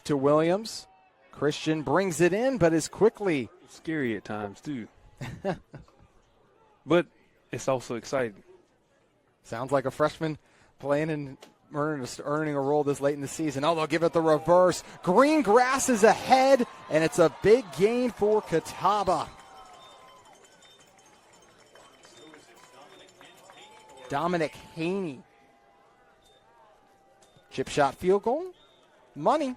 fake to Williams. Christian brings it in, but is quickly. Scary at times, too. But it's also exciting. Sounds like a freshman playing and earning a role this late in the season. Oh, they'll give it the reverse. Green grass is ahead, and it's a big gain for Catawba. Dominic Haney. Chip shot field goal. Money.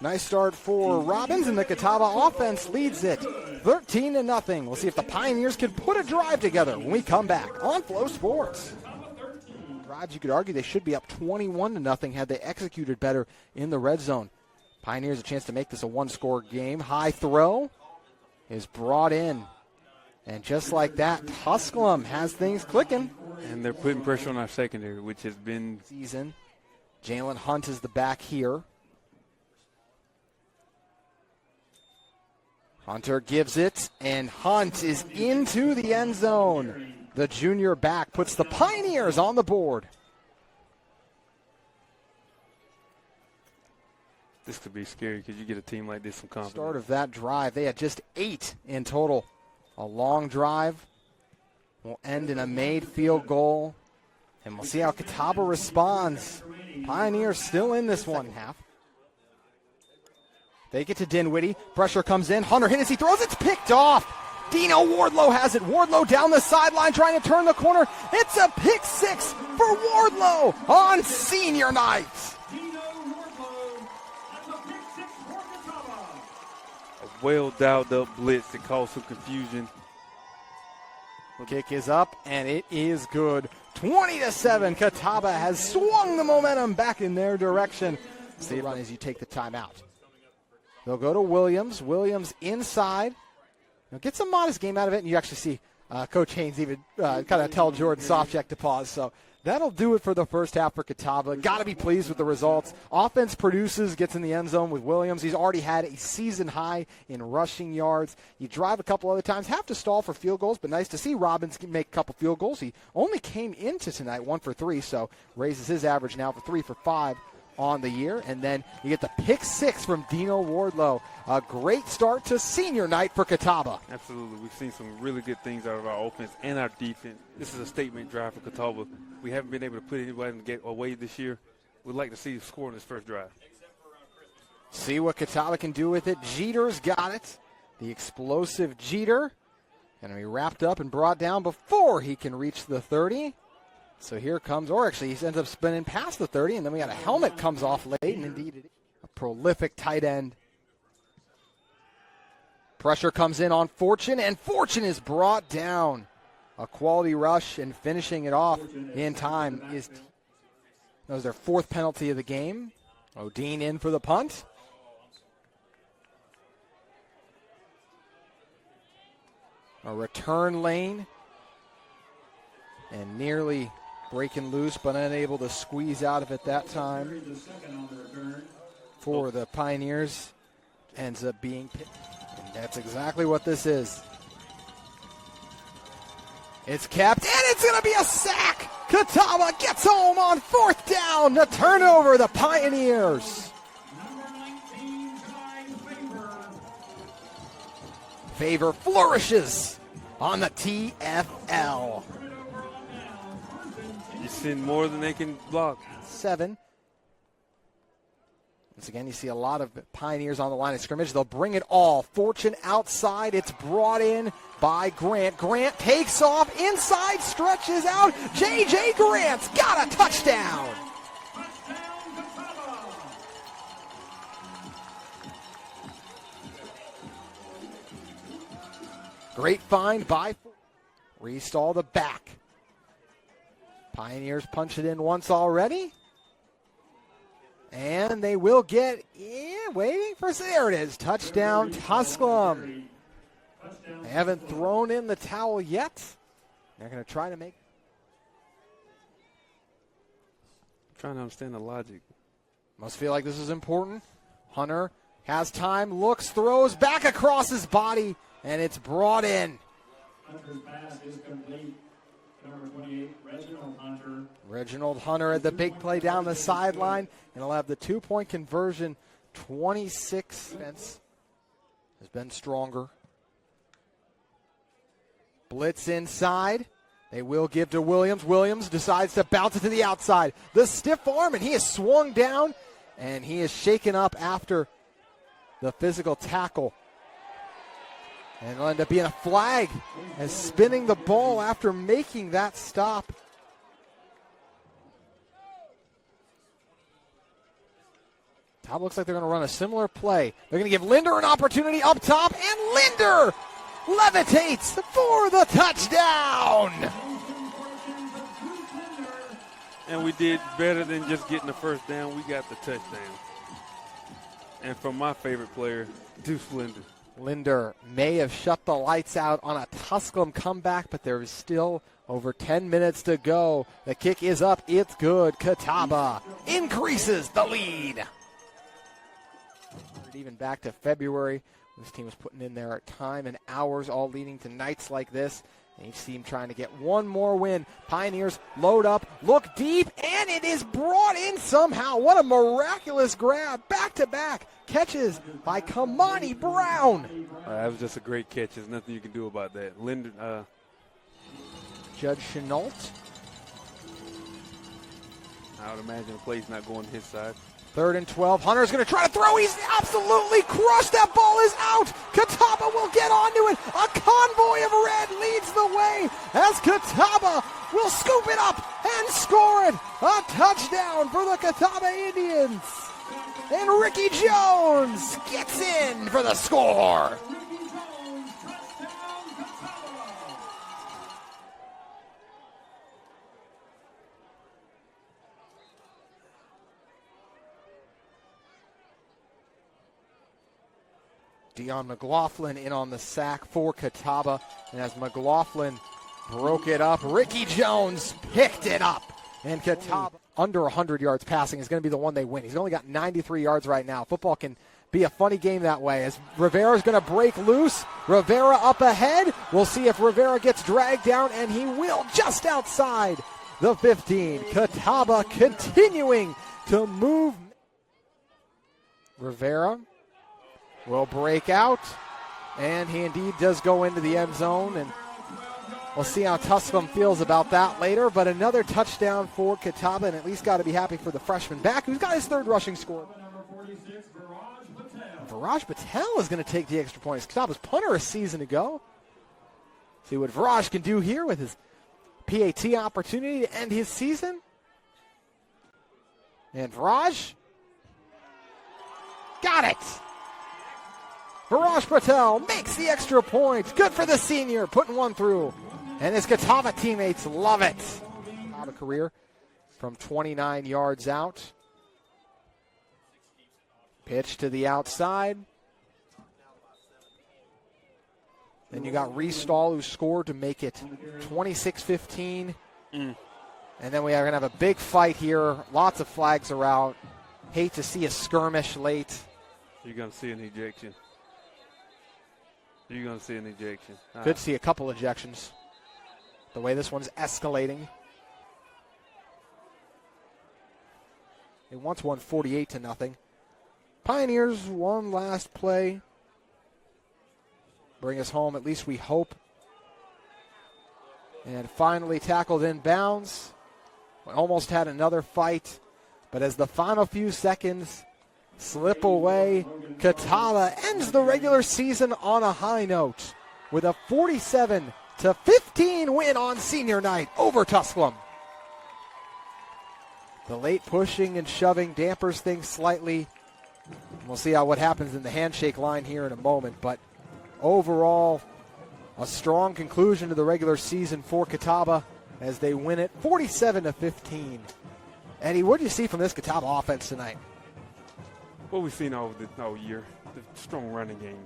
Nice start for Robbins, and the Catawba offense leads it 13-0. We'll see if the Pioneers can put a drive together when we come back on Flow Sports. Drives, you could argue they should be up 21-0 had they executed better in the red zone. Pioneers a chance to make this a one-score game. High throw is brought in. And just like that, Tusculum has things clicking. And they're putting pressure on our secondary, which has been season. Jalen Hunt is the back here. Hunter gives it, and Hunt is into the end zone. The junior back puts the Pioneers on the board. This could be scary because you get a team like this some confidence. Start of that drive, they had just 8 in total. A long drive will end in a made field goal, and we'll see how Catawba responds. Pioneers still in this one half. They get to Dinwiddie. Pressure comes in. Hunter Hennessy throws. It's picked off. Dino Wardlow has it. Wardlow down the sideline trying to turn the corner. It's a pick six for Wardlow on senior night. A well-dialed up blitz that caused some confusion. Kick is up, and it is good. 20-7. Catawba has swung the momentum back in their direction. Stay run as you take the timeout. They'll go to Williams. Williams inside. Now get some modest game out of it, and you actually see Coach Haynes even kind of tell Jordan Sofcheck to pause. So that'll do it for the first half for Catawba. Got to be pleased with the results. Offense produces, gets in the end zone with Williams. He's already had a season high in rushing yards. You drive a couple other times, have to stall for field goals, but nice to see Robbins make a couple field goals. He only came into tonight 1 for 3, so raises his average now for 3 for 5. On the year, and then you get the pick six from Dino Wardlow. A great start to senior night for Catawba. Absolutely. We've seen some really good things out of our offense and our defense. This is a statement drive for Catawba. We haven't been able to put anybody away this year. We'd like to see the score on this first drive. See what Catawba can do with it. Jeter's got it. The explosive Jeter. Going to be wrapped up and brought down before he can reach the 30. So here comes, or actually he ends up spinning past the 30, and then we got a helmet comes off late, and indeed a prolific tight end. Pressure comes in on Fortune, and Fortune is brought down. A quality rush, and finishing it off in time is that was their 4th penalty of the game. Odine in for the punt. A return lane, and nearly breaking loose, but unable to squeeze out of it that time for the Pioneers. Ends up being picked. And that's exactly what this is. It's capped, and it's going to be a sack. Catawba gets home on 4th down to turn over the Pioneers. Favor flourishes on the TFL. You send more than they can block. 7. Once again, you see a lot of Pioneers on the line of scrimmage. They'll bring it all. Fortune outside. It's brought in by Grant. Grant takes off inside, stretches out. J.J. Grant's got a touchdown. Great find by Restall the back. Pioneers punch it in once already. And they will get, waiting for, there it is. Touchdown, Tusculum. They haven't thrown in the towel yet. They're going to try to make. I'm trying to understand the logic. Must feel like this is important. Hunter has time, looks, throws back across his body, and it's brought in. Hunter's pass is complete. Number 28, Reginald Hunter. Reginald Hunter at the big play down the sideline, and he'll have the 2-point conversion 26 defense has been stronger. Blitz inside. They will give to Williams. Williams decides to bounce it to the outside. The stiff arm, and he is swung down, and he is shaken up after the physical tackle. And it'll end up being a flag and spinning the ball after making that stop. Top looks like they're going to run a similar play. They're going to give Linder an opportunity up top, and Linder levitates for the touchdown. And we did better than just getting the first down. We got the touchdown. And from my favorite player, Deuce Linder. Linder may have shut the lights out on a Tusculum comeback, but there is still over 10 minutes to go. The kick is up. It's good. Catawba increases the lead. Even back to February, this team was putting in their time and hours, all leading to nights like this. And you see him trying to get one more win. Pioneers load up, look deep, and it is brought in somehow. What a miraculous grab. Back-to-back catches by Kamani Brown. That was just a great catch. There's nothing you can do about that. Linder, Judge Chenault. I would imagine the play's not going to his side. 3rd and 12. Hunter's going to try to throw. He's absolutely crushed. That ball is out. Catawba will get onto it. A convoy of red leads the way as Catawba will scoop it up and score it. A touchdown for the Catawba Indians. And Ricky Jones gets in for the score. Deion McLaughlin in on the sack for Catawba. And as McLaughlin broke it up, Ricky Jones picked it up. And Catawba, under 100 yards passing, is going to be the one they win. He's only got 93 yards right now. Football can be a funny game that way. As Rivera's going to break loose. Rivera up ahead. We'll see if Rivera gets dragged down, and he will, just outside the 15. Catawba continuing to move. Rivera will break out, and he indeed does go into the end zone, and we'll see how Tusculum feels about that later. But another touchdown for Catawba, and at least got to be happy for the freshman back, who's got his 3rd rushing score. Viraj Patel is going to take the extra points. Catawba's punter a season ago. See what Viraj can do here with his PAT opportunity to end his season. And Viraj got it. Viraj Patel makes the extra point. Good for the senior, putting one through. And his Catawba teammates love it. Catawba career from 29 yards out. Pitch to the outside. Then you got Restall, who scored to make it 26-15. And then we are going to have a big fight here. Lots of flags are out. Hate to see a skirmish late. You're going to see an ejection. You're going to see an ejection. Could see a couple ejections. The way this one's escalating. They once won 48-0. Pioneers, one last play. Bring us home, at least we hope. And finally tackled in bounds. We almost had another fight. But as the final few seconds slip away, Catawba ends the regular season on a high note with a 47-15 win on senior night over Tusculum. The late pushing and shoving dampers things slightly. We'll see what happens in the handshake line here in a moment, but overall, a strong conclusion to the regular season for Catawba as they win it 47-15. Eddie, what do you see from this Catawba offense tonight? What we've seen all year, the strong running game.